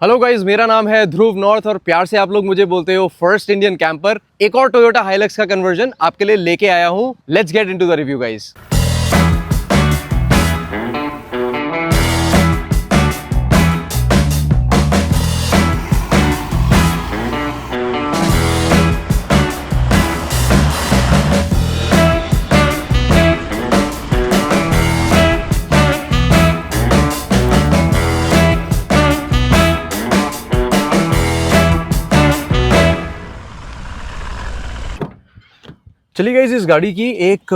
Hello guys, मेरा नाम है ध्रुव नॉर्थ और प्यार से आप लोग मुझे बोलते हो फर्स्ट इंडियन कैंपर। एक और टोयोटा हाइलक्स का कन्वर्जन आपके लिए लेके आया हूँ। Let's get into the review guys. चलिए गाइज, इस गाड़ी की एक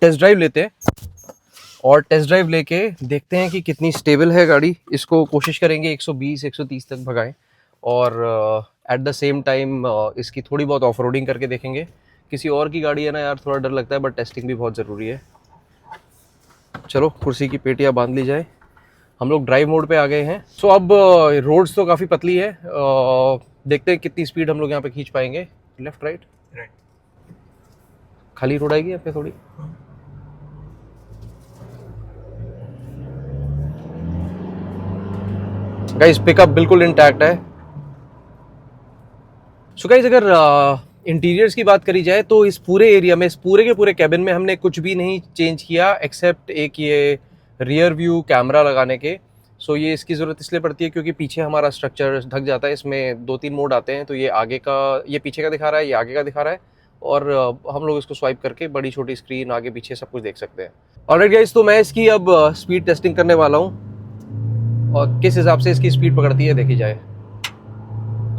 टेस्ट ड्राइव लेते हैं और टेस्ट ड्राइव लेके देखते हैं कि कितनी स्टेबल है गाड़ी। इसको कोशिश करेंगे 120 130 तक भगाएं और एट द सेम टाइम इसकी थोड़ी बहुत ऑफ रोडिंग करके देखेंगे। किसी और की गाड़ी है ना यार, थोड़ा डर लगता है, बट टेस्टिंग भी बहुत ज़रूरी है। चलो कुर्सी की पेटियाँ बांध ली जाए। हम लोग ड्राइव मोड पे आ गए हैं। सो अब रोड्स तो काफ़ी पतली है, देखते हैं कितनी स्पीड हम लोग यहाँ पे खींच पाएंगे। लेफ्ट राइट खाली रोड आएगी यहाँ पे थोड़ी। गाइस पिकअप बिल्कुल इंटैक्ट है। सो गाइस, अगर इंटीरियर्स की बात करी जाए तो इस पूरे एरिया में, इस पूरे के पूरे कैबिन में हमने कुछ भी नहीं चेंज किया एक्सेप्ट एक ये रियर व्यू कैमरा लगाने के। सो ये इसकी ज़रूरत इसलिए पड़ती है क्योंकि पीछे हमारा स्ट्रक्चर ढक जाता है। इसमें 2-3 मोड आते हैं, तो ये आगे का, ये पीछे का दिखा रहा है, ये आगे का दिखा रहा है और हम लोग इसको स्वाइप करके बड़ी छोटी स्क्रीन आगे पीछे सब कुछ देख सकते हैं। ऑलराइट गाइस, तो मैं इसकी अब स्पीड टेस्टिंग करने वाला हूँ और किस हिसाब से इसकी स्पीड पकड़ती है देखी जाए।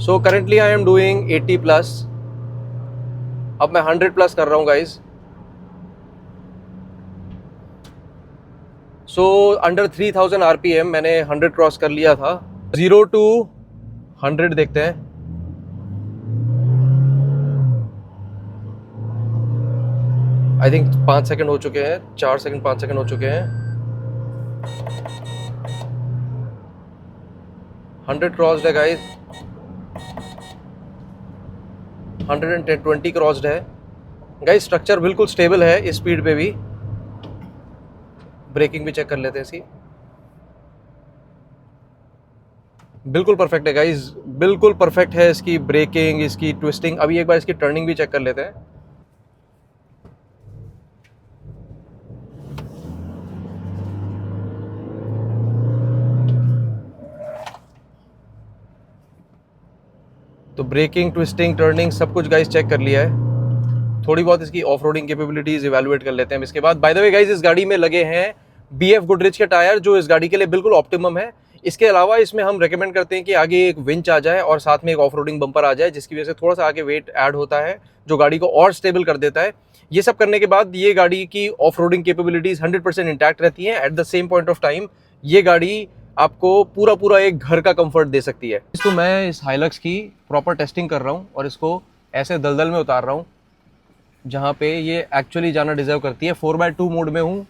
So currently I am doing 80+। अब मैं 100+ कर रहा हूँ गाइस। सो अंडर 3000 RPM मैंने 100 क्रॉस कर लिया था। 0 to 100 देखते हैं। आई थिंक 5 सेकंड हो चुके हैं, 4 सेकंड 5 सेकंड हो चुके हैं। 100 क्रॉस्ड है गाइस, 120 क्रॉस्ड है गाइस। स्ट्रक्चर बिल्कुल स्टेबल है इस स्पीड पे भी। ब्रेकिंग भी चेक कर लेते हैं इसकी। बिल्कुल परफेक्ट है गाइस, बिल्कुल परफेक्ट है इसकी ब्रेकिंग, इसकी ट्विस्टिंग। अभी एक बार इसकी टर्निंग भी चेक कर लेते हैं। तो ब्रेकिंग, ट्विस्टिंग, टर्निंग सब कुछ गाइस चेक कर लिया है। थोड़ी बहुत इसकी ऑफ रोडिंग कैपेबिलिटीज इवैल्यूएट कर लेते हैं इसके बाद। बाय द वे गाइस, इस गाड़ी में लगे हैं BF गुडरिच के टायर, जो इस गाड़ी के लिए बिल्कुल ऑप्टिमम है। इसके अलावा इसमें हम रेकमेंड करते हैं कि आगे एक विंच आ जाए और साथ में एक ऑफ रोडिंग बम्पर आ जाए, जिसकी वजह से थोड़ा सा आगे वेट ऐड होता है, जो गाड़ी को और स्टेबल कर देता है। ये सब करने के बाद ये गाड़ी की ऑफ रोडिंग कैपेबिलिटीज 100% इंटैक्ट रहती हैं। At the same point of time ये गाड़ी आपको पूरा एक घर का कंफर्ट दे सकती है। तो मैं इस हाइलक्स की प्रॉपर टेस्टिंग कर रहा हूँ और इसको ऐसे दलदल में उतार रहा हूँ जहाँ पे ये एक्चुअली जाना डिजर्व करती है। 4x2 मोड में हूँ।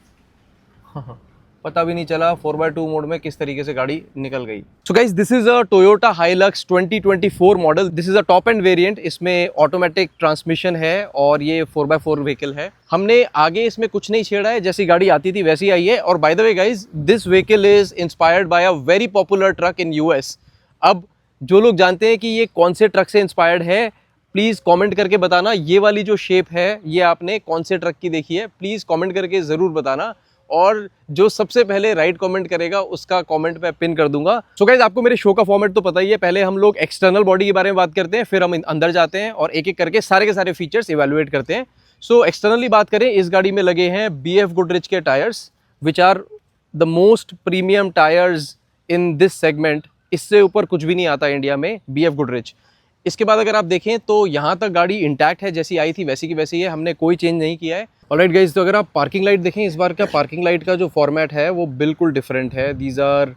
पता भी नहीं चला 4x2 मोड में किस तरीके से गाड़ी निकल गई। So guys, this is a Toyota Hilux 2024 model. This is a top end variant. इसमें ऑटोमेटिक ट्रांसमिशन है और ये 4x4 व्हीकल है। हमने आगे इसमें कुछ नहीं छेड़ा है, जैसी गाड़ी आती थी वैसी आई है। और by the way guys, this vehicle is inspired by a very popular truck in US। अब जो लोग जानते हैं कि ये कौन से ट्रक से इंस्पायर्ड है, प्लीज़ कमेंट करके बताना। ये वाली जो शेप है ये आपने कौन से ट्रक की देखी है, प्लीज़ कमेंट करके ज़रूर बताना। और जो सबसे पहले राइट कमेंट करेगा उसका कमेंट मैं पिन कर दूंगा। सो गाइस, आपको मेरे शो का फॉर्मेट तो पता ही है। पहले हम लोग एक्सटर्नल बॉडी के बारे में बात करते हैं, फिर हम अंदर जाते हैं और एक एक करके सारे के सारे फीचर्स इवैल्यूएट करते हैं। सो एक्सटर्नली बात करें, इस गाड़ी में लगे हैं BF गुडरिच के tyres, which are the most premium tyres in this segment. इससे ऊपर कुछ भी नहीं आता इंडिया में, BF गुडरिच। इसके बाद अगर आप देखें तो यहाँ तक गाड़ी इंटैक्ट है, जैसी आई थी वैसी की वैसी है, हमने कोई चेंज नहीं किया है। ऑलराइट गाइस, तो अगर आप पार्किंग लाइट देखें, इस बार का पार्किंग लाइट का जो फॉर्मेट है वो बिल्कुल डिफरेंट है। These are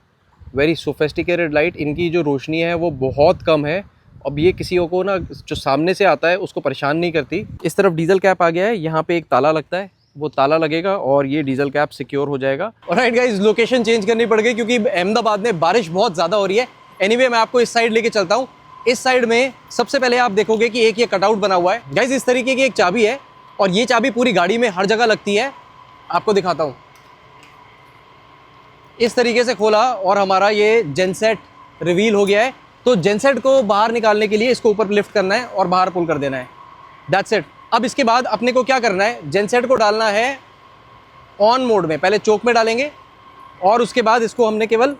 very sophisticated light. इनकी जो रोशनी है वो बहुत कम है। अब ये किसी को ना जो सामने से आता है उसको परेशान नहीं करती। इस तरफ डीजल कैप आ गया है, यहाँ पे एक ताला लगता है, वो ताला लगेगा और ये डीजल कैप सिक्योर हो जाएगा। ऑलराइट गाइस, लोकेशन चेंज करनी पड़ गई क्योंकि अहमदाबाद में बारिश बहुत ज़्यादा हो रही है। एनीवे, मैं आपको इस साइड लेके चलता हूँ। इस साइड में सबसे पहले आप देखोगे कि एक ये कटआउट बना हुआ है गाइस, इस तरीके की एक चाबी है और ये चाबी पूरी गाड़ी में हर जगह लगती है। आपको दिखाता हूँ। इस तरीके से खोला और हमारा ये जेनसेट रिवील हो गया है। तो जेनसेट को बाहर निकालने के लिए इसको ऊपर लिफ्ट करना है और बाहर पुल कर देना है, दैट्स इट। अब इसके बाद अपने को क्या करना है, जेनसेट को डालना है ऑन मोड में, पहले चोक में डालेंगे और उसके बाद इसको हमने केवल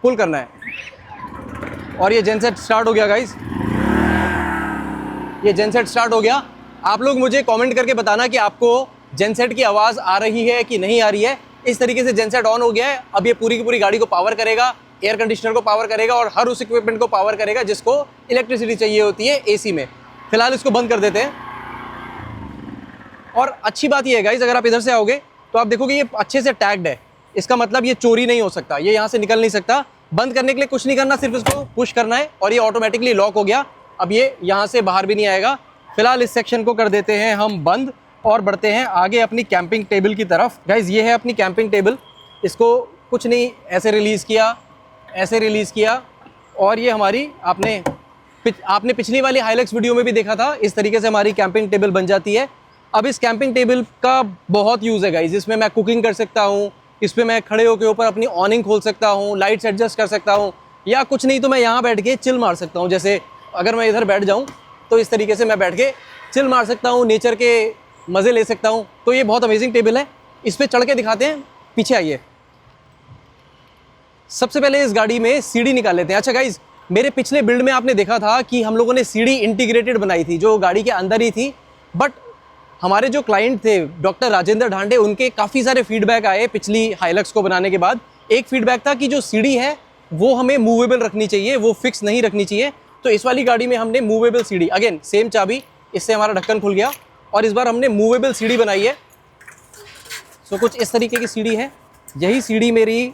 पुल करना है और ये जेनसेट स्टार्ट हो गया गाइस, ये जेनसेट स्टार्ट हो गया। आप लोग मुझे कमेंट करके बताना कि आपको जेनसेट की आवाज़ आ रही है कि नहीं आ रही है। इस तरीके से जेनसेट ऑन हो गया है। अब ये पूरी की पूरी गाड़ी को पावर करेगा, एयर कंडीशनर को पावर करेगा और हर उस इक्विपमेंट को पावर करेगा जिसको इलेक्ट्रिसिटी चाहिए होती है एसी में। फिलहाल इसको बंद कर देते हैं। और अच्छी बात ये है गाइस, अगर आप इधर से आओगे तो आप देखोगे ये अच्छे से टैग्ड है, इसका मतलब ये चोरी नहीं हो सकता, ये यहाँ से निकल नहीं सकता। बंद करने के लिए कुछ नहीं करना, सिर्फ इसको पुश करना है और ये ऑटोमेटिकली लॉक हो गया। अब ये यहाँ से बाहर भी नहीं आएगा। फिलहाल इस सेक्शन को कर देते हैं हम बंद और बढ़ते हैं आगे अपनी कैंपिंग टेबल की तरफ। गाइज ये है अपनी कैंपिंग टेबल, इसको कुछ नहीं ऐसे रिलीज़ किया, ऐसे रिलीज़ किया और ये हमारी आपने पिछली वाली हाइलक्स वीडियो में भी देखा था, इस तरीके से हमारी कैंपिंग टेबल बन जाती है। अब इस कैंपिंग टेबल का बहुत यूज़ है गाइज, इसमें मैं कुकिंग कर सकता हूँ, इस पर मैं खड़े होकर ऊपर अपनी ऑनिंग खोल सकता हूँ, लाइट्स एडजस्ट कर सकता हूँ, या कुछ नहीं तो मैं यहाँ बैठ के चिल मार सकता हूँ। जैसे अगर मैं इधर बैठ जाऊँ तो इस तरीके से मैं बैठ के चिल मार सकता हूँ, नेचर के मज़े ले सकता हूँ। तो ये बहुत अमेजिंग टेबल है, इस पर चढ़ के दिखाते हैं, पीछे आइए। सबसे पहले इस गाड़ी में सीढ़ी निकाल लेते हैं। अच्छा गाइज, मेरे पिछले बिल्ड में आपने देखा था कि हम लोगों ने सीढ़ी इंटीग्रेटेड बनाई थी जो गाड़ी के अंदर ही थी, बट हमारे जो क्लाइंट थे डॉक्टर राजेंद्र ढांडे, उनके काफ़ी सारे फीडबैक आए पिछली हाइलक्स को बनाने के बाद। एक फीडबैक था कि जो सीढ़ी है वो हमें मूवेबल रखनी चाहिए, वो फिक्स नहीं रखनी चाहिए। तो इस वाली गाड़ी में हमने मूवेबल सीढ़ी, अगेन सेम चाबी, इससे हमारा ढक्कन खुल गया और इस बार हमने मूवेबल सीढ़ी बनाई है। सो कुछ इस तरीके की सीढ़ी है, यही सीढ़ी मेरी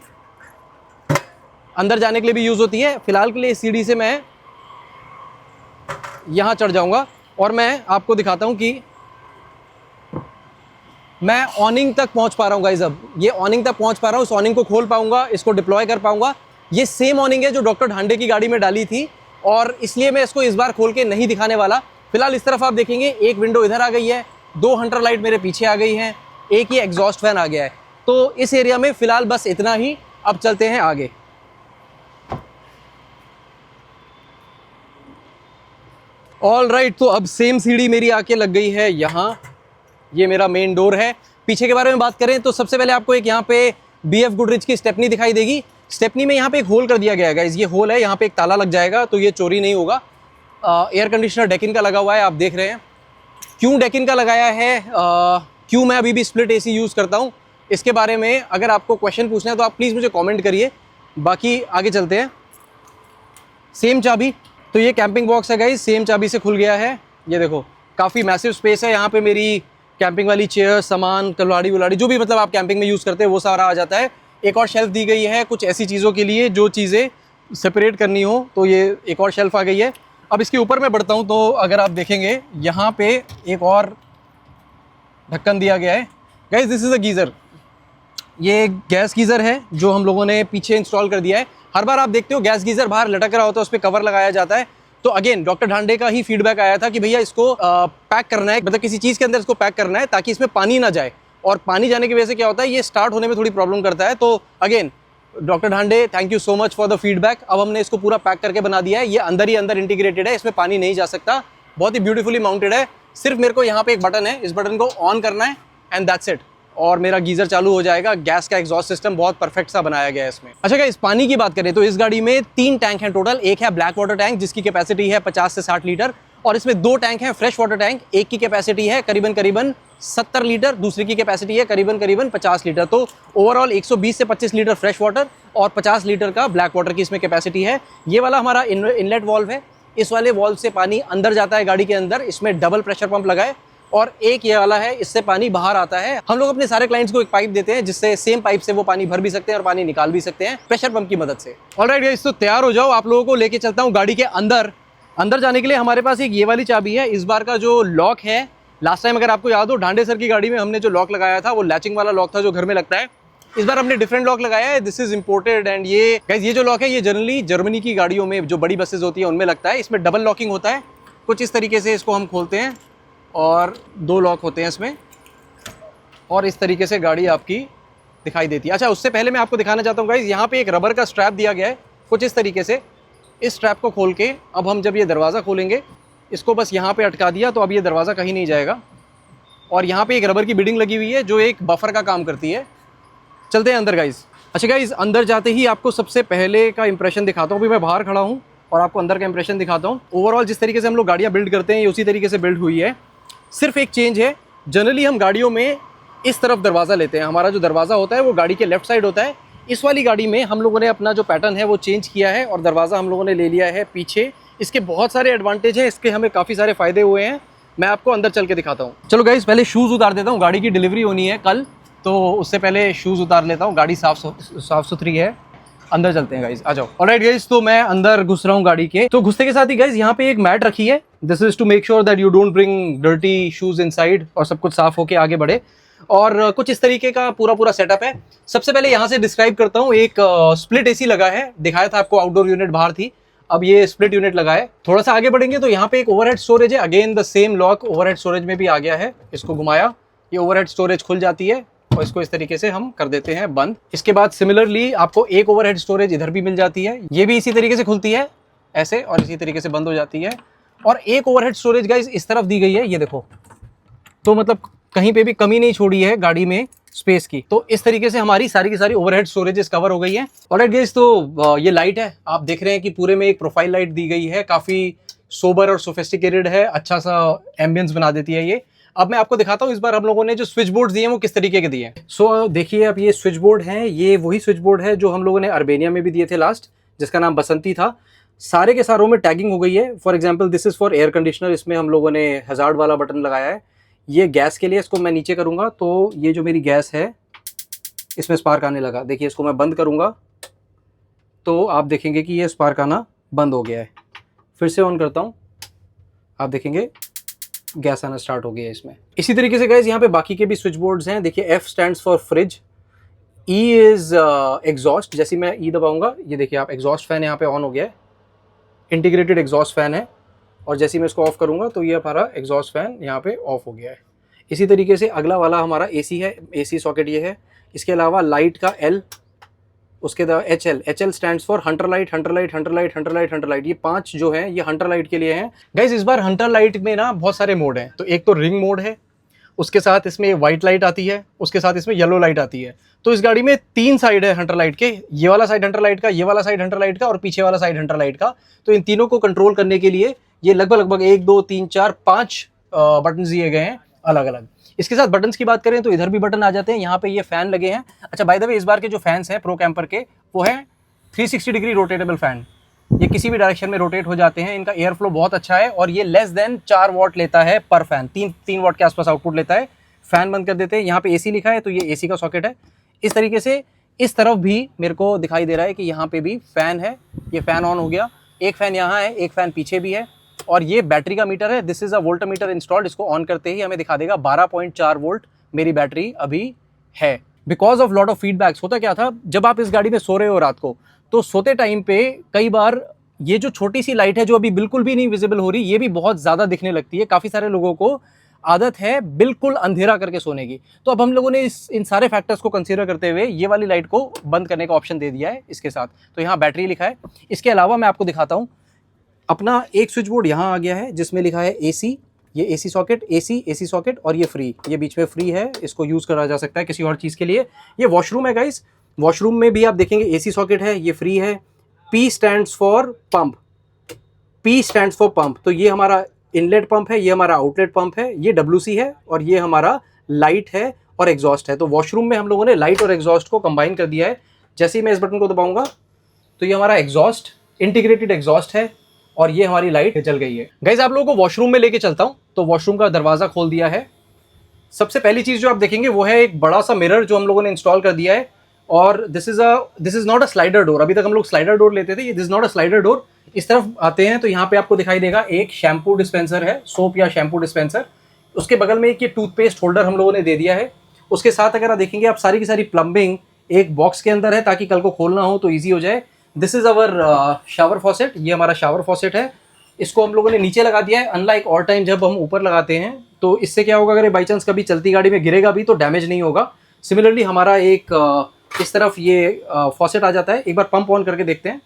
अंदर जाने के लिए भी यूज़ होती है। फिलहाल के लिए इस सीढ़ी से मैं यहाँ चढ़ जाऊँगा और मैं आपको दिखाता हूँ कि मैं ऑनिंग तक पहुँच पा रहा हूँ गाइस। अब ये ऑनिंग तक पहुँच पा रहा हूँ, इस ऑनिंग को खोल पाऊँगा, इसको डिप्लॉय कर पाऊँगा। ये सेम ऑनिंग है जो डॉक्टर ढांडे की गाड़ी में डाली थी और इसलिए मैं इसको इस बार खोल के नहीं दिखाने वाला। फिलहाल इस तरफ आप देखेंगे एक विंडो इधर आ गई है, 2 हंटर लाइट मेरे पीछे आ गई हैं, एक ही एग्जॉस्ट फैन आ गया है। तो इस एरिया में फिलहाल बस इतना ही, अब चलते हैं आगे। ऑल राइट, तो अब सेम सीढ़ी मेरी आके लग गई है यहाँ, ये मेरा मेन डोर है। पीछे के बारे में बात करें तो सबसे पहले आपको एक यहाँ पे BF गुडरिच की स्टेपनी दिखाई देगी। स्टेपनी में यहाँ पे एक होल कर दिया गया है गाइस, ये होल है, यहाँ पे एक ताला लग जाएगा तो ये चोरी नहीं होगा। एयर कंडीशनर डेकिन का लगा हुआ है, आप देख रहे हैं। क्यों डेकिन का लगाया है, क्यों मैं अभी भी स्प्लिट AC यूज़ करता हूँ, इसके बारे में अगर आपको क्वेश्चन पूछना है तो आप प्लीज़ मुझे कॉमेंट करिए। बाकी आगे चलते हैं। सेम चाबी, तो ये कैंपिंग बॉक्स है गाइस, सेम चाबी से खुल गया है। ये देखो काफ़ी मैसिव स्पेस है, यहाँ पे मेरी कैंपिंग वाली चेयर, सामान, कलवाड़ी वलाड़ी जो भी मतलब आप कैंपिंग में यूज़ करते हैं वो सारा आ जाता है। एक और शेल्फ दी गई है कुछ ऐसी चीज़ों के लिए जो चीज़ें सेपरेट करनी हो, तो ये एक और शेल्फ आ गई है। अब इसके ऊपर मैं बढ़ता हूँ तो अगर आप देखेंगे यहाँ पे एक और ढक्कन दिया गया है guys, this is a geyser. ये गैस गीज़र है जो हम लोगों ने पीछे इंस्टॉल कर दिया है। हर बार आप देखते हो गैस गीज़र बाहर लटक रहा होता है, उस पर कवर लगाया जाता है। तो अगेन डॉक्टर ढांडे का ही फीडबैक आया था कि भैया इसको पैक करना है, मतलब किसी चीज़ के अंदर इसको पैक करना है ताकि इसमें पानी ना जाए, और पानी जाने की वजह से क्या होता है ये स्टार्ट होने में थोड़ी प्रॉब्लम करता है। तो again doctor Dhande, thank you so much for the feedback. अब हमने इसको पूरा पैक करके बना दिया है, ये अंदर ही अंदर इंटीग्रेटेड है, इसमें पानी नहीं जा सकता, बहुत ही ब्यूटीफुली माउंटेड है। सिर्फ मेरे को यहाँ पे एक बटन है, इस बटन को ऑन करना है एंड दैट्स इट, और मेरा गीज़र चालू हो जाएगा। गैस का एग्जॉस्ट सिस्टम बहुत परफेक्ट सा बनाया गया है इसमें। अच्छा गाइस, पानी की बात करें तो इस गाड़ी में 3 टैंक हैं टोटल। एक है ब्लैक वाटर टैंक जिसकी कैपेसिटी है 50 से 60 लीटर, और इसमें 2 टैंक हैं फ्रेश वाटर टैंक। एक की कैपेसिटी है करीबन 70 लीटर, दूसरी की कैपेसिटी है करीबन 50 लीटर। तो ओवरऑल 120 से 25 लीटर फ्रेश वाटर और 50 लीटर का ब्लैक वाटर की इसमें कैपेसिटी है। ये वाला हमारा इनलेट वाल्व है, इस वाले वाल्व से पानी अंदर जाता है गाड़ी के अंदर, इसमें डबल प्रेशर पंप लगा है, और एक ये वाला है, इससे पानी बाहर आता है। हम लोग अपने सारे क्लाइंट्स को एक पाइप देते हैं जिससे सेम पाइप से वो पानी भर भी सकते हैं और पानी निकाल भी सकते हैं प्रेशर पंप की मदद से। ऑलराइट गाइस, तो तैयार हो जाओ, आप लोगों को लेके चलता हूँ गाड़ी के अंदर। अंदर जाने के लिए हमारे पास एक ये वाली चाबी है। इस बार का जो लॉक है, लास्ट टाइम अगर आपको याद हो ढांडे सर की गाड़ी में हमने जो लॉक लगाया था वो लैचिंग वाला लॉक था जो घर में लगता है। इस बार हमने डिफरेंट लॉक लगाया है, दिस इज इम्पोर्टेड। एंड ये गाइस, ये जो लॉक है ये जनरली जर्मनी की गाड़ियों में जो बड़ी बसेज होती है उनमें लगता है। इसमें डबल लॉकिंग होता है, कुछ इस तरीके से इसको हम खोलते हैं और 2 लॉक होते हैं इसमें, और इस तरीके से गाड़ी आपकी दिखाई देती है। अच्छा, उससे पहले मैं आपको दिखाना चाहता हूँ गाइस, यहाँ पे एक रबर का स्ट्रैप दिया गया है, कुछ इस तरीके से इस स्ट्रैप को खोल के अब हम जब ये दरवाज़ा खोलेंगे, इसको बस यहाँ पे अटका दिया तो अब ये दरवाज़ा कहीं नहीं जाएगा। और यहाँ पे एक रबर की बिडिंग लगी हुई है जो एक बफर का काम करती है। चलते हैं अंदर गाइज़। अच्छा गाइज़, अंदर जाते ही आपको सबसे पहले का इंप्रेशन दिखाता हूँ। अभी मैं बाहर खड़ा हूँ और आपको अंदर का इंप्रेशन दिखाता हूँ। ओवरऑल जिस तरीके से हम लोग गाड़ियाँ बिल्ड करते हैं ये उसी तरीके से बिल्ड हुई है। सिर्फ एक चेंज है, जनरली हम गाड़ियों में इस तरफ दरवाज़ा लेते हैं। हमारा जो दरवाज़ा होता है वो गाड़ी के लेफ्ट साइड होता है। इस वाली गाड़ी में हम लोगों ने अपना जो पैटर्न है वो चेंज किया है और दरवाज़ा हम लोगों ने ले लिया है पीछे। इसके बहुत सारे एडवांटेज हैं, इसके हमें काफ़ी सारे फ़ायदे हुए हैं। मैं आपको अंदर चल के दिखाता हूँ। चलो गाइज़, पहले शूज़ उतार देता हूँ। गाड़ी की डिलीवरी होनी है कल, तो उससे पहले शूज़ उतार लेता हूँ। गाड़ी साफ़ सुथरी है। अंदर चलते हैं गाइज, आ जाओ। ऑलराइट गाइज, तो मैं अंदर घुस रहा हूँ गाड़ी के। तो घुसते के साथ ही गाइज यहाँ पे एक मैट रखी है। This is to make sure that you don't bring dirty shoes inside और सब कुछ साफ होके आगे बढ़े। और कुछ इस तरीके का पूरा सेटअप है। सबसे पहले यहाँ से डिस्क्राइब करता हूँ। एक स्प्लिट एसी लगा है, दिखाया था आपको आउटडोर यूनिट बाहर थी, अब ये स्प्लिट यूनिट लगा है। थोड़ा सा आगे बढ़ेंगे तो यहाँ पे एक ओवरहेड स्टोरेज है। Again the same lock overhead storage में भी आ गया है। इसको घुमाया, ये ओवरहेड स्टोरेज खुल जाती है और इसको इस तरीके से हम कर देते हैं बंद। इसके बाद सिमिलरली आपको एक ओवरहेड स्टोरेज इधर भी मिल जाती है। ये भी इसी तरीके से खुलती है ऐसे और इसी तरीके से बंद हो जाती है। और एक ओवरहेड स्टोरेज गाइस इस तरफ दी गई है, ये देखो। तो मतलब कहीं पे भी कमी नहीं छोड़ी है गाड़ी में स्पेस की। तो इस तरीके से हमारी सारी की सारी ओवरहेड स्टोरेजेस कवर हो गई है। ऑलराइट गाइस, तो ये लाइट है, आप देख रहे हैं कि पूरे में एक प्रोफाइल लाइट दी गई है। काफी सोबर और सोफिस्टिकेटेड है, अच्छा सा एम्बियंस बना देती है ये। अब मैं आपको दिखाता हूँ इस बार हम लोगों ने जो स्विच बोर्ड दिए हैं वो किस तरीके के दिए हैं। सो देखिए, अब ये स्विच बोर्ड हैं, ये वही स्विच बोर्ड है जो हम लोगों ने अर्बेनिया में भी दिए थे लास्ट, जिसका नाम बसंती था। सारे के सारों में टैगिंग हो गई है। For example this is for air conditioner, इसमें हम लोगों ने हजार्ड वाला बटन लगाया है। ये गैस के लिए, इसको मैं नीचे करूंगा तो ये जो मेरी गैस है इसमें स्पार्क आने लगा। देखिए, इसको मैं बंद करूंगा तो आप देखेंगे कि ये स्पार्क आना बंद हो गया है। फिर से ऑन करता हूँ, आप देखेंगे गैस आना स्टार्ट हो गया है इसमें। इसी तरीके से गाइस यहाँ पे बाकी के भी स्विच बोर्ड्स हैं। देखिए, F stands for fridge, E is exhaust. जैसे मैं E दबाऊंगा, ये देखिए आप, एग्जॉस्ट फैन यहाँ पे ऑन हो गया है, इंटीग्रेटेड एग्जॉस्ट फैन है। और जैसे मैं इसको ऑफ करूंगा तो ये हमारा एग्जॉस्ट फैन यहाँ पे ऑफ हो गया है। इसी तरीके से अगला वाला हमारा AC है, AC सॉकेट ये है। इसके अलावा लाइट का L, उसके बाद HL stands for Hunter light, Hunter light, Hunter light, Hunter light, Hunter light. ये 5 जो हैं ये हंटर लाइट के लिए हैं। गाइज, इस बार हंटर लाइट में ना बहुत सारे मोड हैं। तो एक तो रिंग मोड है, उसके साथ इसमें व्हाइट लाइट आती है, उसके साथ इसमें येलो लाइट आती है। तो इस गाड़ी में 3 साइड है हंटर लाइट के, ये वाला साइड हंटर लाइट का, ये वाला साइड हंटर लाइट का और पीछे वाला साइड हंटर लाइट का। तो इन तीनों को कंट्रोल करने के लिए ये लगभग 1 2 3 4 5 बटन दिए गए हैं अलग अलग। इसके साथ बटन्स की बात करें तो इधर भी बटन आ जाते हैं। यहाँ पे ये फैन लगे हैं। अच्छा, बाय द वे, इस बार के जो फैंस हैं प्रो कैंपर के, वो है 360 डिग्री रोटेटेबल फैन। ये किसी भी डायरेक्शन में रोटेट हो जाते हैं। इनका एयर फ्लो बहुत अच्छा है और ये लेस देन 4 वॉट लेता है पर फैन, 3 वॉट के आसपास आउटपुट लेता है। फैन बंद कर देते हैं। यहाँ पे AC लिखा है तो ये AC का सॉकेट है। इस तरीके से इस तरफ भी मेरे को दिखाई दे रहा है कि यहाँ पे भी फैन है। ये फैन ऑन हो गया। एक फैन यहाँ है, एक फैन पीछे भी है। और ये बैटरी का मीटर है। This is a volt meter installed. इसको ऑन करते ही हमें दिखा देगा 12.4 वोल्ट मेरी बैटरी अभी है। Because of lot of feedbacks, होता क्या था, जब आप इस गाड़ी में सो रहे हो रात को, तो सोते टाइम पे कई बार ये जो छोटी सी लाइट है जो अभी बिल्कुल भी नहीं विजिबल हो रही, ये भी बहुत ज़्यादा दिखने लगती है। काफ़ी सारे लोगों को आदत है बिल्कुल अंधेरा करके सोने की। तो अब हम लोगों ने इन सारे फैक्टर्स को कंसीडर करते हुए ये वाली लाइट को बंद करने का ऑप्शन दे दिया है इसके साथ। तो यहाँ बैटरी लिखा है। इसके अलावा मैं आपको दिखाता हूँ, अपना एक स्विच बोर्ड यहाँ आ गया है जिसमें लिखा है AC। ये AC सॉकेट, AC सॉकेट और ये फ्री, ये बीच में फ्री है। इसको यूज़ करा जा सकता है किसी और चीज़ के लिए। ये वॉशरूम है गाइस। वॉशरूम में भी आप देखेंगे AC सॉकेट है, ये फ्री है। P stands for pump, P stands for pump. तो ये हमारा इनलेट पंप है, ये हमारा आउटलेट पंप है, ये WC है और ये हमारा लाइट है और एग्जॉस्ट है। तो वॉशरूम में हम लोगों ने लाइट और एग्जॉस्ट को कंबाइन कर दिया है। जैसे ही मैं इस बटन को दबाऊंगा तो ये हमारा एग्जॉस्ट, इंटीग्रेटेड एग्जॉस्ट है और ये हमारी लाइट जल गई है। गाइज, आप लोगों को वॉशरूम में लेके चलता हूँ। तो वॉशरूम का दरवाजा खोल दिया है। सबसे पहली चीज जो आप देखेंगे वो है एक बड़ा सा मिरर जो हम लोगों ने इंस्टॉल कर दिया है। और this is not a slider door. अभी तक हम लोग स्लाइडर डोर लेते थे, ये this not a slider door. इस तरफ आते हैं तो यहाँ पे आपको दिखाई देगा एक शैम्पू डिस्पेंसर है, सोप या शैम्पू डिस्पेंसर। उसके बगल में एक ये टूथपेस्ट होल्डर हम लोगों ने दे दिया है। उसके साथ अगर आप देखेंगे, आप सारी की सारी प्लम्बिंग एक बॉक्स के अंदर है ताकि कल को खोलना हो तो ईजी हो जाए। This is our shower faucet. ये हमारा शावर फॉसेट है। इसको हम लोगों ने नीचे लगा दिया है। अनलाइक और टाइम जब हम ऊपर लगाते हैं तो इससे क्या होगा, अगर बाई चांस कभी चलती गाड़ी में गिरेगा भी तो डैमेज नहीं होगा। सिमिलरली हमारा एक इस तरफ ये फॉसेट आ जाता है। एक बार पंप ऑन करके देखते हैं।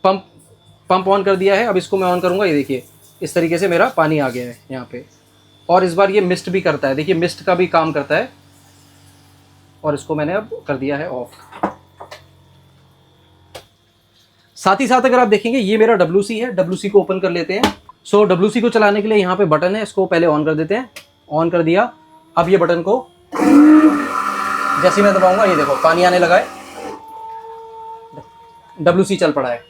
पंप ऑन कर दिया है। अब इसको मैं ऑन करूँगा, ये देखिए इस तरीके से मेरा पानी आ गया है यहाँ पे। और इस बार ये मिस्ट भी करता है, देखिए मिस्ट का भी काम करता है। और इसको मैंने अब कर दिया है ऑफ। साथ ही साथ अगर आप देखेंगे ये मेरा WC है, WC को ओपन कर लेते हैं। सो WC को चलाने के लिए यहाँ पे बटन है, इसको पहले ऑन कर देते हैं। ऑन कर दिया। अब ये बटन को जैसे मैं दबाऊंगा ये देखो पानी आने लगा है, WC चल पड़ा है।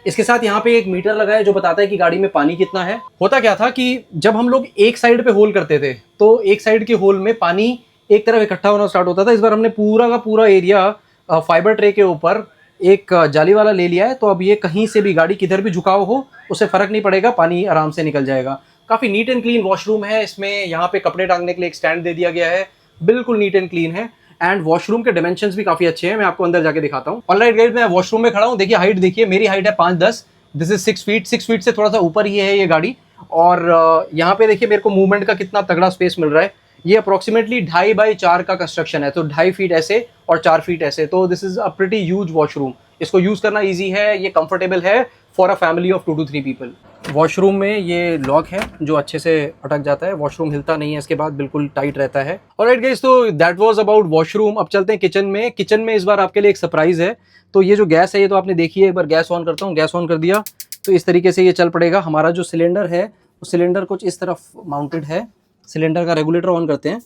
इसके साथ यहाँ पे एक मीटर लगा है जो बताता है कि गाड़ी में पानी कितना है। होता क्या था कि जब हम लोग एक साइड पे होल करते थे तो एक साइड के होल में पानी एक तरफ इकट्ठा होना स्टार्ट होता था। इस बार हमने पूरा का पूरा एरिया फाइबर ट्रे के ऊपर एक जाली वाला ले लिया है, तो अब ये कहीं से भी गाड़ी किधर भी झुकाव हो उससे फर्क नहीं पड़ेगा, पानी आराम से निकल जाएगा। काफ़ी नीट एंड क्लीन वॉशरूम है। इसमें यहाँ पे कपड़े टांगने के लिए एक स्टैंड दे दिया गया है, बिल्कुल नीट एंड क्लीन है। एंड वॉशरूम के डायमेंशंस भी काफी अच्छे हैं, मैं आपको अंदर जाके दिखाता हूँ। ऑलराइट गाइस, मैं वॉशरूम में खड़ा हूँ। देखिए हाइट देखिए, मेरी हाइट है 5'10", दिस इज 6 फीट। 6 फीट से थोड़ा सा ऊपर ही है ये गाड़ी। और यहाँ पे देखिए मेरे को मूवमेंट का कितना तगड़ा स्पेस मिल रहा है। ये अप्रोक्सीमेटली 2.5 बाई 4 का कंस्ट्रक्शन है, तो 2.5 फीट ऐसे और 4 फीट ऐसे, तो this is a pretty huge washroom. इसको यूज करना इजी है, ये कंफर्टेबल है for a family of 2 to 3 people. Washroom में ये लॉक है जो अच्छे से अटक जाता है, वॉशरूम हिलता नहीं है इसके बाद, बिल्कुल टाइट रहता है। ऑलराइट गाइस, तो दैट वाज अबाउट वॉशरूम। अब चलते हैं किचन में। किचन में इस बार आपके लिए एक सरप्राइज है। तो ये जो गैस है ये तो आपने देखी है, एक बार गैस ऑन करता हूँ। गैस ऑन कर दिया तो इस तरीके से ये चल पड़ेगा। हमारा जो सिलेंडर है वो सिलेंडर कुछ इस तरफ माउंटेड है। सिलेंडर का रेगुलेटर ऑन करते हैं,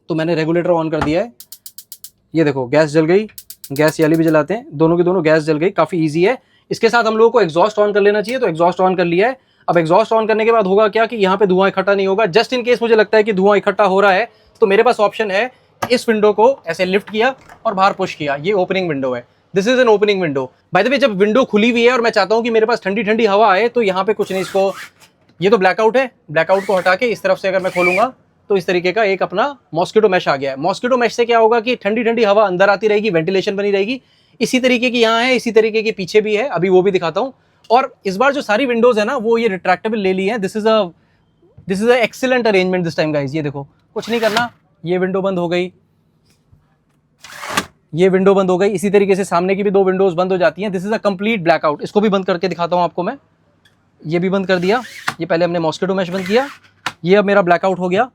तो मैंने रेगुलेटर ऑन कर दिया है। ये देखो गैस जल गई, गैस वाली भी जलाते हैं, दोनों की दोनों गैस जल गई। काफ़ी ईजी है। इसके साथ हम लोगों को एग्जॉस्ट ऑन कर लेना चाहिए, तो एग्जॉस्ट ऑन कर लिया है। अब एग्जॉस्ट ऑन करने के बाद होगा क्या कि यहाँ पे धुआं इकट्ठा नहीं होगा। जस्ट इन केस मुझे लगता है कि धुआं इकट्ठा हो रहा है तो मेरे पास ऑप्शन है, इस विंडो को ऐसे लिफ्ट किया और बाहर पुश किया। ये ओपनिंग विंडो है, this is an opening window. By the way, जब विंडो खुली हुई है और मैं चाहता हूँ कि मेरे पास ठंडी ठंडी हवा आए, तो यहाँ पे कुछ नहीं, इसको ये तो ब्लैकआउट है, ब्लैकआउट को हटा के इस तरफ से अगर मैं खोलूंगा तो इस तरीके का एक अपना मॉस्किटो मैश आ गया है। मॉस्किटो मैश से क्या होगा कि ठंडी ठंडी हवा अंदर आती रहेगी, वेंटिलेशन बनी रहेगी। इसी तरीके की यहाँ है, इसी तरीके के पीछे भी है, अभी वो भी दिखाता हूँ। और इस बार जो सारी विंडोज है ना वो ये रिट्रैक्टेबल ले ली है। This is a excellent arrangement this time guys. ये देखो कुछ नहीं करना, ये विंडो बंद हो गई, ये विंडो बंद हो गई। इसी तरीके से सामने की भी 2 विंडोज बंद हो जाती हैं। This is a complete blackout. इसको भी बंद करके दिखाता हूँ आपको मैं। ये भी बंद कर दिया, ये पहले हमने मॉस्किटो मैश बंद किया, ये अब मेरा ब्लैकआउट हो गया।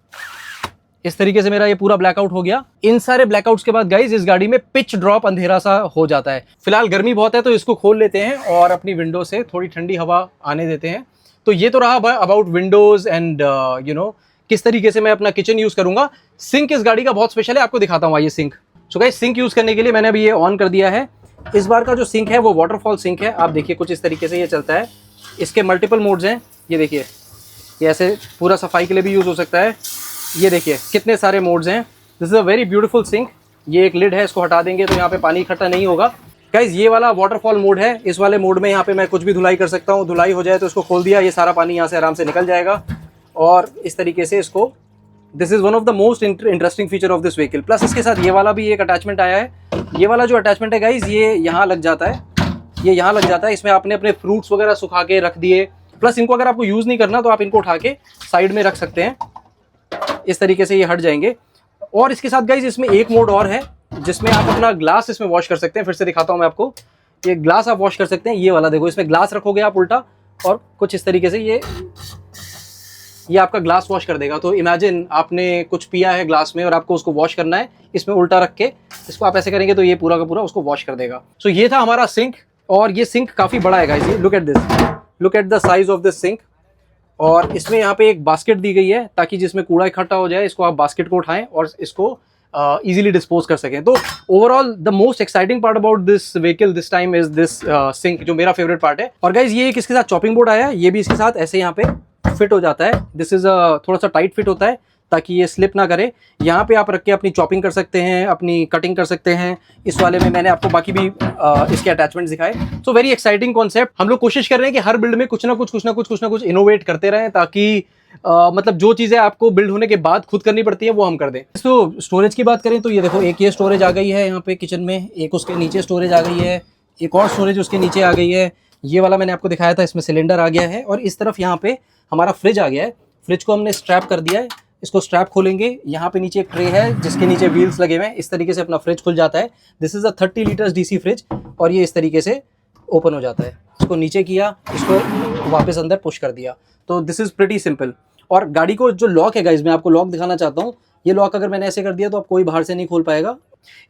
इस तरीके से मेरा ये पूरा ब्लैकआउट हो गया। इन सारे ब्लैकआउट्स के बाद गाइज इस गाड़ी में पिच ड्रॉप अंधेरा सा हो जाता है। फिलहाल गर्मी बहुत है तो इसको खोल लेते हैं और अपनी विंडो से थोड़ी ठंडी हवा आने देते हैं। तो ये तो रहा अबाउट विंडोज एंड किस तरीके से मैं अपना किचन यूज करूंगा। सिंक इस गाड़ी का बहुत स्पेशल है, आपको दिखाता हूँ। आइए sink. So guys, sink use करने के लिए मैंने अभी ये ऑन कर दिया है। इस बार का जो सिंक है वो वाटरफॉल सिंक है। आप देखिए कुछ इस तरीके से ये चलता है। इसके मल्टीपल मोड्स हैं, ये देखिए, ये ऐसे पूरा सफाई के लिए भी यूज हो सकता है। ये देखिए कितने सारे मोड्स हैं। This is a very beautiful sink. ये एक लिड है, इसको हटा देंगे तो यहाँ पे पानी इकट्ठा नहीं होगा। गाइज ये वाला वाटरफॉल मोड है। इस वाले मोड में यहाँ पे मैं कुछ भी धुलाई कर सकता हूँ। धुलाई हो जाए तो इसको खोल दिया, ये सारा पानी यहाँ से आराम से निकल जाएगा। और इस तरीके से इसको, this is one of the most interesting feature of this vehicle. Plus इसके साथ ये वाला भी एक अटैचमेंट आया है। ये वाला जो अटैचमेंट है गाइज, ये यहाँ लग जाता है, ये यहाँ लग जाता है। इसमें आपने अपने फ्रूट्स वगैरह सुखा के रख दिए। प्लस इनको अगर आपको यूज़ नहीं करना तो आप इनको उठा के साइड में रख सकते हैं, इस तरीके से ये हट जाएंगे। और इसके साथ गाइज इसमें एक मोड और है जिसमें आप अपना ग्लास इसमें वॉश कर सकते हैं। फिर से दिखाता हूँ मैं आपको, ये ग्लास आप वॉश कर सकते हैं। ये वाला देखो, इसमें ग्लास रखोगे आप उल्टा और कुछ इस तरीके से ये आपका ग्लास वॉश कर देगा। तो इमेजिन आपने कुछ पिया है ग्लास में और आपको उसको वॉश करना है, इसमें उल्टा रख के इसको आप ऐसे करेंगे तो ये पूरा का पूरा उसको वॉश कर देगा। सो ये था हमारा सिंक। और ये सिंक काफ़ी बड़ा है guys. Look at this, look at the size of this sink. और इसमें यहाँ पे एक बास्केट दी गई है ताकि जिसमें कूड़ा इकट्ठा हो जाए इसको आप बास्केट को उठाएं और इसको इजीली डिस्पोज कर सकें। तो overall the most exciting part about this vehicle this time is this sink, जो मेरा फेवरेट पार्ट है। और गाइज ये एक इसके साथ चॉपिंग बोर्ड आया है, ये भी इसके साथ ऐसे यहाँ पे फिट हो जाता है। दिस इज थोड़ा सा टाइट फिट होता है ताकि ये स्लिप ना करे। यहाँ पे आप रख के अपनी चॉपिंग कर सकते हैं, अपनी कटिंग कर सकते हैं। इस वाले में मैंने आपको बाकी भी इसके अटैचमेंट्स दिखाए। So very exciting concept. हम लोग कोशिश कर रहे हैं कि हर बिल्ड में कुछ ना कुछ इनोवेट करते रहें ताकि मतलब जो चीज़ें आपको बिल्ड होने के बाद खुद करनी पड़ती है वो हम कर दें। तो स्टोरेज की बात करें तो ये देखो, एक ये स्टोरेज आ गई है यहाँ पे किचन में, एक उसके नीचे स्टोरेज आ गई है, एक और स्टोरेज उसके नीचे आ गई है। ये वाला मैंने आपको दिखाया था, इसमें सिलेंडर आ गया है। और इस तरफ यहाँ पे हमारा फ्रिज आ गया है। फ्रिज को हमने स्ट्रैप कर दिया है। इसको स्ट्रैप खोलेंगे, यहाँ पे नीचे एक ट्रे है जिसके नीचे व्हील्स लगे हुए हैं। इस तरीके से अपना फ्रिज खुल जाता है। This is a 30 litres DC fridge और ये इस तरीके से ओपन हो जाता है। इसको नीचे किया, इसको वापस अंदर पुश कर दिया। तो दिस इज़ प्रिटी सिंपल। और गाड़ी को जो लॉक है गाइज, मैं आपको लॉक दिखाना चाहता हूँ। ये लॉक अगर मैंने ऐसे कर दिया तो आप कोई बाहर से नहीं खोल पाएगा।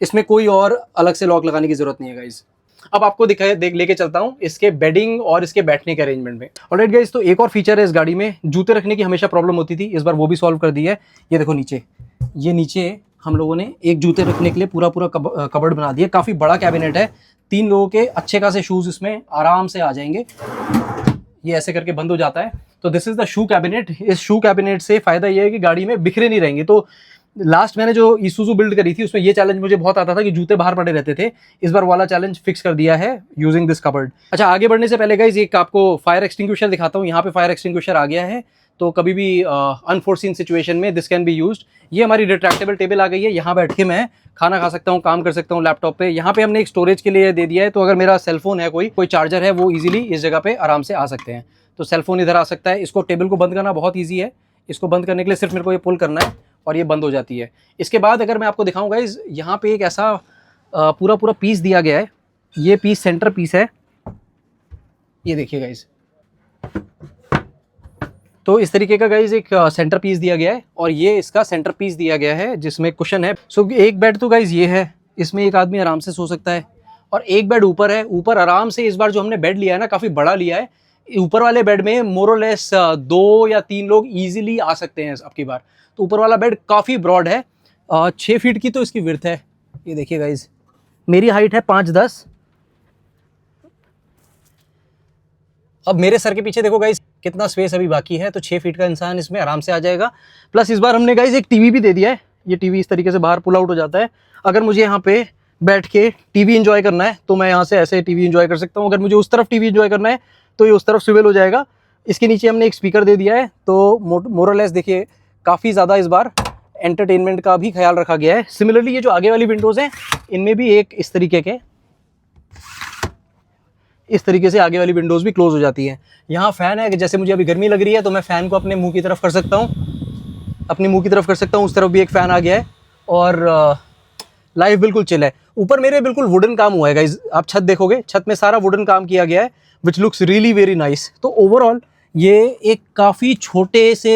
इसमें कोई और अलग से लॉक लगाने की जरूरत नहीं है गाइज। अब आपको लेके चलता हूँ इसके बेडिंग और इसके बैठने के अरेंजमेंट में। ऑलराइट गाइज, तो एक और फीचर है इस गाड़ी में, जूते रखने की हमेशा प्रॉब्लम होती थी, इस बार वो भी सॉल्व कर दी है। ये देखो नीचे, ये नीचे हम लोगों ने एक जूते रखने के लिए पूरा कबर्ड बना दिया। काफ़ी बड़ा कैबिनेट है, 3 लोगों के अच्छे खासे शूज़ इसमें आराम से आ जाएंगे। ये ऐसे करके बंद हो जाता है। तो this is the shoe cabinet. इस शू कैबिनेट से फ़ायदा ये है कि गाड़ी में बिखरे नहीं रहेंगे। तो लास्ट मैंने जो ईसुजू बिल्ड करी थी उसमें ये चैलेंज मुझे बहुत आता था कि जूते बाहर पड़े रहते थे। इस बार वाला चैलेंज फिक्स कर दिया है यूजिंग दिस कबर्ड। अच्छा, आगे बढ़ने से पहले गाइस एक आपको फायर एक्सटिंग्विशर दिखाता हूँ। यहाँ पे फायर एक्सटिंग्विशर आ गया है, तो कभी भी अनफोर्सीन सिचुएशन में दिस कैन बी यूज्ड। ये हमारी रिट्रैक्टेबल टेबल आ गई है, यहाँ बैठ के मैं खाना खा सकता हूँ, काम कर सकता हूँ लैपटॉप पे। यहाँ पे हमने एक स्टोरेज के लिए दे दिया है, तो अगर मेरा सेलफोन है, कोई चार्जर है, वो इजीली इस जगह पे आराम से आ सकते हैं। तो सेलफोन इधर आ सकता है। इसको टेबल को बंद करना बहुत ईजी है। इसको बंद करने के लिए सिर्फ मेरे को ये पुल करना है और ये बंद हो जाती है। इसके बाद अगर मैं आपको दिखाऊंगा, यहाँ पे एक ऐसा पूरा पीस दिया गया है। ये पीस सेंटर पीस है, ये देखिए गाइज। तो इस तरीके का गाइज एक सेंटर पीस दिया गया है और ये इसका सेंटर पीस दिया गया है जिसमें कुशन है। सो एक बेड तो गाइज ये है, इसमें एक आदमी आराम से सो सकता है। और एक बेड ऊपर है, ऊपर आराम से इस बार जो हमने बेड लिया है ना, काफ़ी बड़ा लिया है। ऊपर वाले बेड में मोरलेस 2 या 3 लोग ईजिली आ सकते हैं अब की बार। तो ऊपर वाला बेड काफ़ी ब्रॉड है, 6 फीट की तो इसकी विड्थ है। ये देखिए गाइज, मेरी हाइट है 5'10". अब मेरे सर के पीछे देखो गाइज कितना स्पेस अभी बाकी है, तो 6 फीट का इंसान इसमें आराम से आ जाएगा। प्लस इस बार हमने गाइज एक टीवी भी दे दिया है। ये टीवी इस तरीके से बाहर पुल आउट हो जाता है। अगर मुझे यहाँ पे बैठ के टीवी एंजॉय करना है तो मैं यहाँ से ऐसे टीवी एंजॉय कर सकता हूँ। अगर मुझे उस तरफ टीवी एंजॉय करना है तो ये उस तरफ स्विवेल हो जाएगा। इसके नीचे हमने एक स्पीकर दे दिया है। तो मोरलेस देखिए काफ़ी ज़्यादा इस बार एंटरटेनमेंट का भी ख्याल रखा गया है। सिमिलरली ये जो आगे वाली विंडोज़ हैं, इनमें भी एक इस तरीके से आगे वाली विंडोज़ भी क्लोज हो जाती है। यहाँ फ़ैन है कि जैसे मुझे अभी गर्मी लग रही है तो मैं फ़ैन को अपने मुंह की तरफ कर सकता हूँ, उस तरफ भी एक फ़ैन आ गया है और लाइफ बिल्कुल चिल है। ऊपर मेरे बिल्कुल वुडन काम हुआ है गाइज। आप छत देखोगे, छत में सारा वुडन काम किया गया है, which looks really very nice. तो ओवरऑल ये एक काफ़ी छोटे से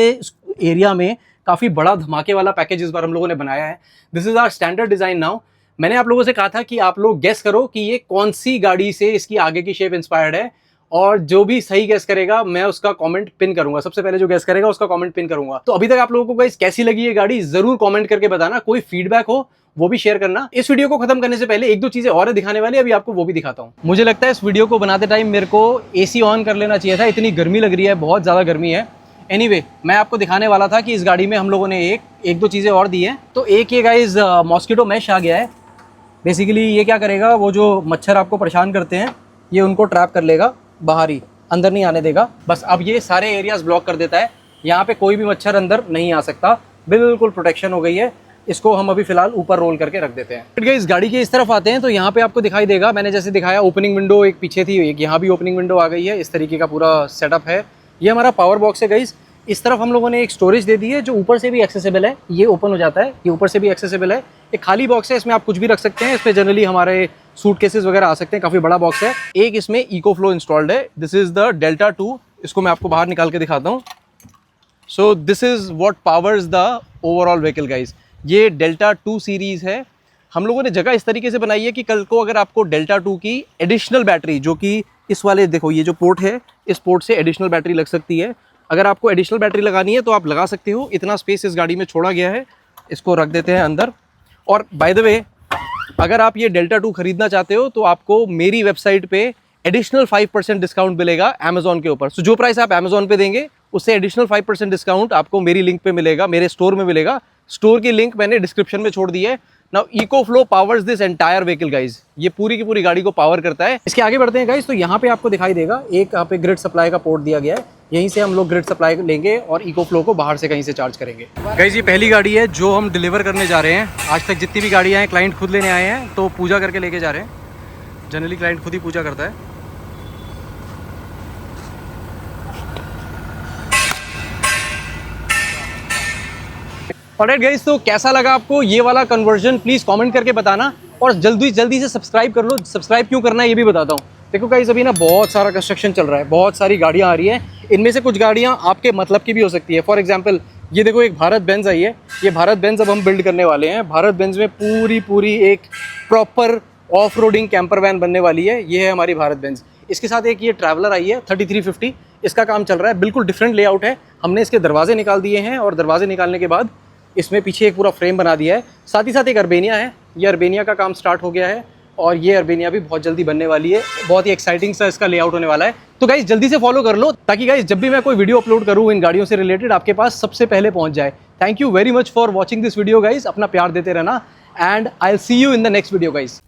एरिया में काफ़ी बड़ा धमाके वाला पैकेज इस बार हम लोगों ने बनाया है। This is our standard design now. मैंने आप लोगों से कहा था कि आप लोग गेस करो कि ये कौन सी गाड़ी से इसकी आगे की शेप इंस्पायर्ड है, और जो भी सही गेस करेगा मैं उसका कमेंट पिन करूंगा। सबसे पहले जो गेस करेगा उसका कमेंट पिन करूंगा। तो अभी तक आप लोगों को गाइस कैसी लगी ये गाड़ी जरूर कमेंट करके बताना। कोई फीडबैक हो वो भी शेयर करना। इस वीडियो को खत्म करने से पहले 1-2 चीजें और दिखाने वाली, अभी आपको वो भी दिखाता हूँ। मुझे लगता है इस वीडियो को बनाते टाइम मेरे को एसी ऑन कर लेना चाहिए था, इतनी गर्मी लग रही है, बहुत ज़्यादा गर्मी है। एनीवे, मैं आपको दिखाने वाला था कि इस गाड़ी में हम लोगों ने एक दो चीज़ें और दी हैं। तो एक ये गाइस मॉस्किटो मैश आ गया है। बेसिकली ये क्या करेगा, वो जो मच्छर आपको परेशान करते हैं ये उनको ट्रैप कर लेगा, बाहर ही, अंदर नहीं आने देगा। बस अब ये सारे एरियाज ब्लॉक कर देता है, यहाँ पे कोई भी मच्छर अंदर नहीं आ सकता, बिल्कुल प्रोटेक्शन हो गई है। इसको हम अभी फिलहाल ऊपर रोल करके रख देते हैं। इस गाड़ी के इस तरफ आते हैं तो यहाँ पे आपको दिखाई देगा, मैंने जैसे दिखाया ओपनिंग विंडो एक पीछे थी, एक यहाँ भी ओपनिंग विंडो आ गई है। इस तरीके का पूरा सेटअप है। ये हमारा पावर बॉक्स है गाइस। इस तरफ हम लोगों ने एक स्टोरेज दे दी है जो ऊपर से भी एक्सेसिबल है, ये ओपन हो जाता है, ये ऊपर से भी एक्सेसिबल है। एक खाली बॉक्स है, इसमें आप कुछ भी रख सकते हैं। इसमें जनरली हमारे सूटकेसेस वगैरह आ सकते हैं, काफ़ी बड़ा बॉक्स है। एक इसमें इको फ्लो इंस्टॉल्ड है। This is the delta 2। इसको मैं आपको बाहर निकाल के दिखाता हूँ। So this is what powers the overall vehicle guys. ये डेल्टा 2 सीरीज़ है। हम लोगों ने जगह इस तरीके से बनाई है कि कल को अगर आपको डेल्टा 2 की एडिशनल बैटरी, जो कि इस वाले देखो ये जो पोर्ट है, इस पोर्ट से एडिशनल बैटरी लग सकती है। अगर आपको एडिशनल बैटरी लगानी है तो आप लगा सकते हो। इतना स्पेस इस गाड़ी में छोड़ा गया है। इसको रख देते हैं अंदर। और बाय द वे, अगर आप ये डेल्टा 2 खरीदना चाहते हो तो आपको मेरी वेबसाइट पे एडिशनल 5% डिस्काउंट मिलेगा अमेजॉन के ऊपर। सो जो प्राइस आप अमेजॉन पे देंगे उससे एडिशनल 5% डिस्काउंट आपको मेरी लिंक पे मिलेगा, मेरे स्टोर में मिलेगा। स्टोर की लिंक मैंने डिस्क्रिप्शन में छोड़ दी है। Now EcoFlow powers this entire vehicle guys. ये पूरी की पूरी गाड़ी को पावर करता है। इसके आगे बढ़ते हैं गाइज, तो यहाँ पे आपको दिखाई देगा एक यहाँ पे ग्रिड सप्लाई का पोर्ट दिया गया है। यहीं से हम लोग ग्रिड सप्लाई लेंगे और इको फ्लो को बाहर से कहीं से चार्ज करेंगे। गाइज ये पहली गाड़ी है जो हम डिलीवर करने जा रहे हैं। आज तक जितनी भी गाड़ियाँ हैं क्लाइंट खुद लेने आए हैं, तो पूजा करके लेके जा रहे हैं। जनरली क्लाइंट खुद ही पूजा करता है। ऑलराइट गाइस, तो कैसा लगा आपको ये वाला कन्वर्जन, प्लीज़ कमेंट करके बताना। और जल्दी से सब्सक्राइब कर लो। सब्सक्राइब क्यों करना है ये भी बताता हूँ। देखो गाइस अभी ना बहुत सारा कंस्ट्रक्शन चल रहा है, बहुत सारी गाड़ियाँ आ रही हैं। इनमें से कुछ गाड़ियाँ आपके मतलब की भी हो सकती है। फॉर एग्जांपल ये देखो एक भारत बेंज आई है, ये भारत बेंज अब हम बिल्ड करने वाले हैं। भारत बेंज में पूरी एक proper off roading camper van बनने वाली है। ये है हमारी भारत बेंज। इसके साथ एक ये ट्रैवलर आई है 3350, इसका काम चल रहा है। बिल्कुल डिफरेंट लेआउट है। हमने इसके दरवाजे निकाल दिए हैं और दरवाजे निकालने के बाद इसमें पीछे एक पूरा फ्रेम बना दिया है। साथ ही साथ एक अर्बेनिया है, ये अर्बेनिया का काम स्टार्ट हो गया है और ये अर्बेनिया भी बहुत जल्दी बनने वाली है। बहुत ही एक्साइटिंग सा इसका लेआउट होने वाला है। तो गाइस जल्दी से फॉलो कर लो ताकि गाइस जब भी मैं कोई वीडियो अपलोड करूँ इन गाड़ियों से रिलेटेड आपके पास सबसे पहले पहुंच जाए। Thank you very much for watching this video guys. अपना प्यार देते रहना and I will see you in the next video guys.